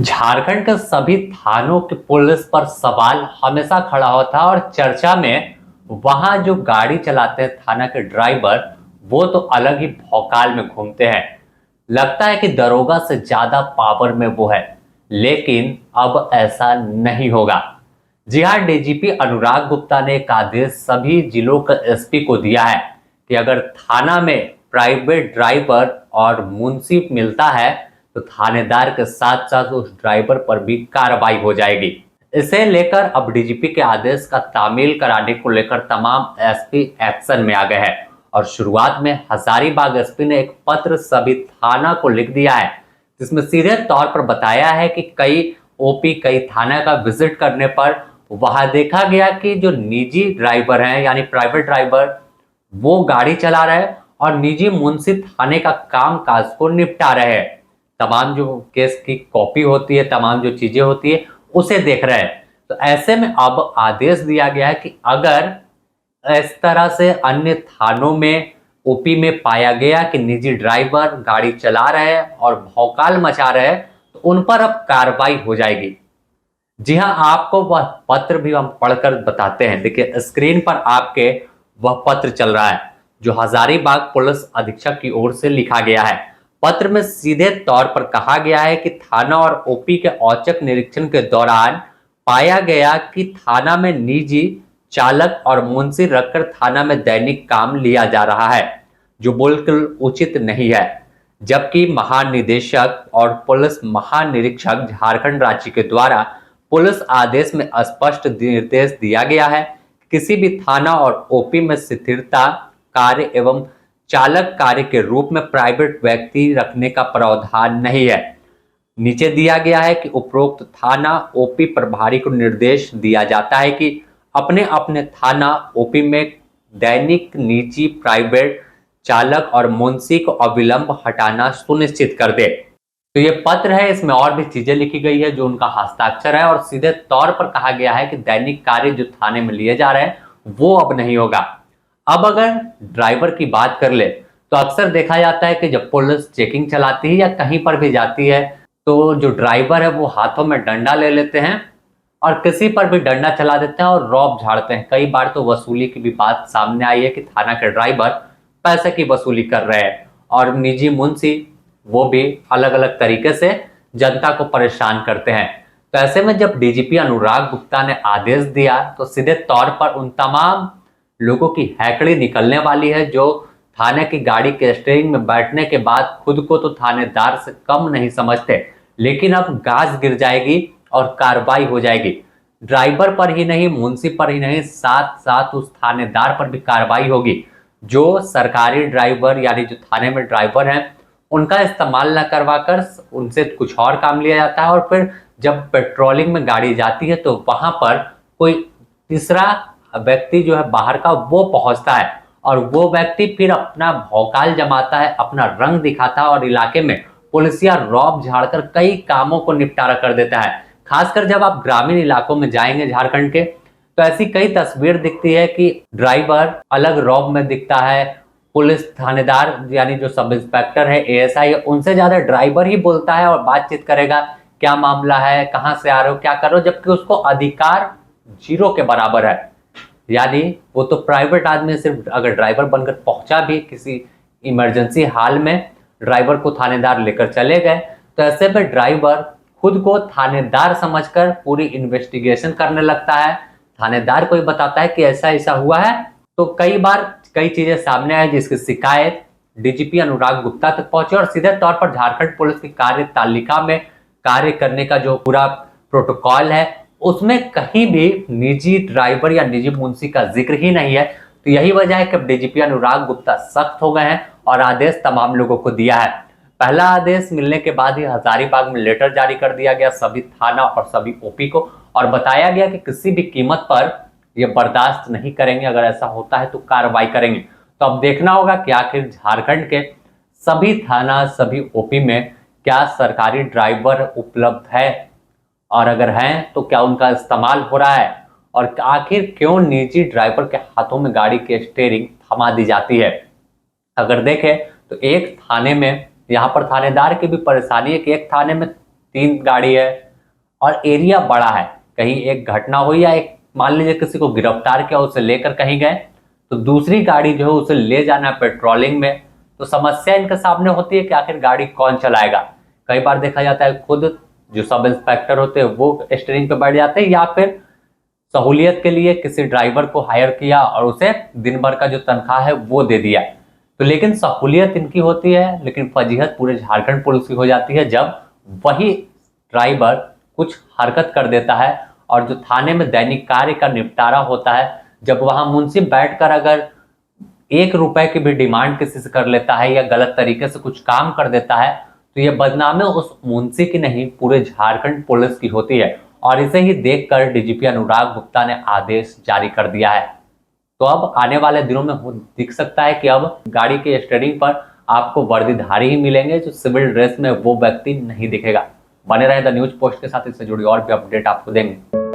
झारखंड के सभी थानों की पुलिस पर सवाल हमेशा खड़ा होता है और चर्चा में वहां जो गाड़ी चलाते हैं थाना के ड्राइवर, वो तो अलग ही भौकाल में घूमते हैं। लगता है कि दरोगा से ज्यादा पावर में वो है, लेकिन अब ऐसा नहीं होगा। जी हाँ, डीजीपी अनुराग गुप्ता ने एक आदेश सभी जिलों के एसपी को दिया है कि अगर थाना में प्राइवेट ड्राइवर और मुंशी मिलता है तो थानेदार के साथ साथ उस ड्राइवर पर भी कार्रवाई हो जाएगी। इसे लेकर अब डीजीपी के आदेश का तामील कराने को लेकर तमाम एसपी एक्शन में आ गए हैं और शुरुआत में हजारीबाग एसपी ने एक पत्र सभी थाना को लिख दिया है, जिसमें सीधे तौर पर बताया है कि कई ओपी कई थाना का विजिट करने पर वहां देखा गया कि जो निजी ड्राइवर हैं यानी प्राइवेट ड्राइवर, वो गाड़ी चला रहे हैं और निजी मुंशी थाने का काम काज को निपटा रहे हैं। तमाम जो केस की कॉपी होती है, तमाम जो चीजें होती है, उसे देख रहे हैं। तो ऐसे में अब आदेश दिया गया है कि अगर इस तरह से अन्य थानों में ओपी में पाया गया कि निजी ड्राइवर गाड़ी चला रहे हैं और भौकाल मचा रहे हैं, तो उन पर अब कार्रवाई हो जाएगी। जी हाँ, आपको वह पत्र भी हम पढ़कर बताते हैं। देखिए स्क्रीन पर आपके वह पत्र चल रहा है जो हजारीबाग पुलिस अधीक्षक की ओर से लिखा गया है। पत्र में सीधे तौर पर कहा गया है कि थाना और ओपी के औचक निरीक्षण के दौरान पाया गया कि थाना में निजी चालक और मुंशी रखकर थाना में दैनिक काम लिया जा रहा है, जो बिल्कुल उचित नहीं है। जबकि महानिदेशक और पुलिस महानिरीक्षक झारखंड राज्य के द्वारा पुलिस आदेश में स्पष्ट निर्देश दिया गया है कि किसी भी थाना और ओपी में स्थिरता कार्य एवं चालक कार्य के रूप में प्राइवेट व्यक्ति रखने का प्रावधान नहीं है। नीचे दिया गया है कि उपरोक्त थाना ओपी प्रभारी को निर्देश दिया जाता है कि अपने अपने थाना ओपी में दैनिक निजी प्राइवेट चालक और मुंशी को अविलंब हटाना सुनिश्चित कर दे। तो ये पत्र है, इसमें और भी चीजें लिखी गई है जो उनका हस्ताक्षर है और सीधे तौर पर कहा गया है कि दैनिक कार्य जो थाने में लिए जा रहे हैं वो अब नहीं होगा। अब अगर ड्राइवर की बात कर ले तो अक्सर देखा जाता है कि जब पुलिस चेकिंग चलाती है या कहीं पर भी जाती है तो जो ड्राइवर है वो हाथों में डंडा ले लेते हैं और किसी पर भी डंडा चला देते हैं और रौब झाड़ते हैं। कई बार तो वसूली की भी बात सामने आई है कि थाना के ड्राइवर पैसे की वसूली कर रहे हैं और निजी मुंशी वो भी अलग अलग तरीके से जनता को परेशान करते हैं। तो ऐसे में जब डीजीपी अनुराग गुप्ता ने आदेश दिया तो सीधे तौर पर उन तमाम लोगों की हैकड़ी निकलने वाली है जो थाने की गाड़ी के स्टीयरिंग में बैठने के बाद खुद को तो थानेदार से कम नहीं समझते, लेकिन अब गाज गिर जाएगी और कार्रवाई हो जाएगी। ड्राइवर पर ही नहीं, मुंशी पर ही नहीं, साथ साथ उस थानेदार पर भी कार्रवाई होगी जो सरकारी ड्राइवर यानी जो थाने में ड्राइवर हैं उनका इस्तेमाल न करवाकर उनसे कुछ और काम लिया जाता है और फिर जब पेट्रोलिंग में गाड़ी जाती है तो वहां पर कोई तीसरा व्यक्ति जो है बाहर का वो पहुंचता है और वो व्यक्ति फिर अपना भौकाल जमाता है, अपना रंग दिखाता है और इलाके में पुलिसिया रौब झाड़कर कई कामों को निपटारा कर देता है। खासकर जब आप ग्रामीण इलाकों में जाएंगे झारखंड के तो ऐसी कई तस्वीर दिखती है कि ड्राइवर अलग रौब में दिखता है, पुलिस थानेदार यानी जो सब इंस्पेक्टर है एएसआई है उनसे ज्यादा ड्राइवर ही बोलता है और बातचीत करेगा, क्या मामला है, कहां से आ रहे हो, क्या कर रहे हो, जबकि उसको अधिकार जीरो के बराबर है। यानी वो तो प्राइवेट आदमी, सिर्फ अगर ड्राइवर बनकर पहुंचा भी किसी इमरजेंसी हाल में ड्राइवर को थानेदार लेकर चले गए, तो ऐसे में ड्राइवर खुद को थानेदार समझकर पूरी इन्वेस्टिगेशन करने लगता है। थानेदार को ही बताता है कि ऐसा ऐसा हुआ है। तो कई बार कई चीजें सामने आई जिसकी शिकायत डीजीपी अनुराग गुप्ता तक पहुंचे और सीधे तौर पर झारखंड पुलिस की कार्य तालिका में कार्य करने का जो पूरा प्रोटोकॉल है उसमें कहीं भी निजी ड्राइवर या निजी मुंशी का जिक्र ही नहीं है। तो यही वजह है कि डीजीपी अनुराग गुप्ता सख्त हो गए हैं और आदेश तमाम लोगों को दिया है। पहला आदेश मिलने के बाद ही हजारीबाग में लेटर जारी कर दिया गया सभी थाना और सभी ओपी को और बताया गया कि किसी भी कीमत पर ये बर्दाश्त नहीं करेंगे, अगर ऐसा होता है तो कार्रवाई करेंगे। तो अब देखना होगा कि आखिर झारखंड के सभी थाना सभी ओपी में क्या सरकारी ड्राइवर उपलब्ध है और अगर हैं तो क्या उनका इस्तेमाल हो रहा है और आखिर क्यों निजी ड्राइवर के हाथों में गाड़ी की स्टीयरिंग थमा दी जाती है। अगर देखें तो एक थाने में यहाँ पर थानेदार की भी परेशानी है कि एक थाने में 3 गाड़ी है और एरिया बड़ा है, कहीं एक घटना हुई या एक मान लीजिए किसी को गिरफ्तार किया, उसे लेकर कहीं गए, तो दूसरी गाड़ी जो है उसे ले जाना पेट्रोलिंग में, तो समस्या इनके सामने होती है कि आखिर गाड़ी कौन चलाएगा। कई बार देखा जाता है खुद जो सब इंस्पेक्टर होते हैं वो स्टीयरिंग पे बैठ जाते हैं, या फिर सहूलियत के लिए किसी ड्राइवर को हायर किया और उसे दिन भर का जो तनख्वाह है वो दे दिया। तो लेकिन सहूलियत इनकी होती है, लेकिन फजीहत पूरे झारखंड पुलिस की हो जाती है जब वही ड्राइवर कुछ हरकत कर देता है और जो थाने में दैनिक कार्य का निपटारा होता है, जब वहां मुंशी बैठकर अगर 1 रुपए की भी डिमांड किसी से कर लेता है या गलत तरीके से कुछ काम कर देता है, तो ये बदनामी उस मुंशी की नहीं, पूरे झारखंड पुलिस की होती है। और इसे ही देखकर डीजीपी अनुराग गुप्ता ने आदेश जारी कर दिया है। तो अब आने वाले दिनों में दिख सकता है कि अब गाड़ी के स्टीयरिंग पर आपको वर्दीधारी ही मिलेंगे, जो सिविल ड्रेस में वो व्यक्ति नहीं दिखेगा। बने रहे द न्यूज पोस्ट के साथ, इससे जुड़ी और भी अपडेट आपको देंगे।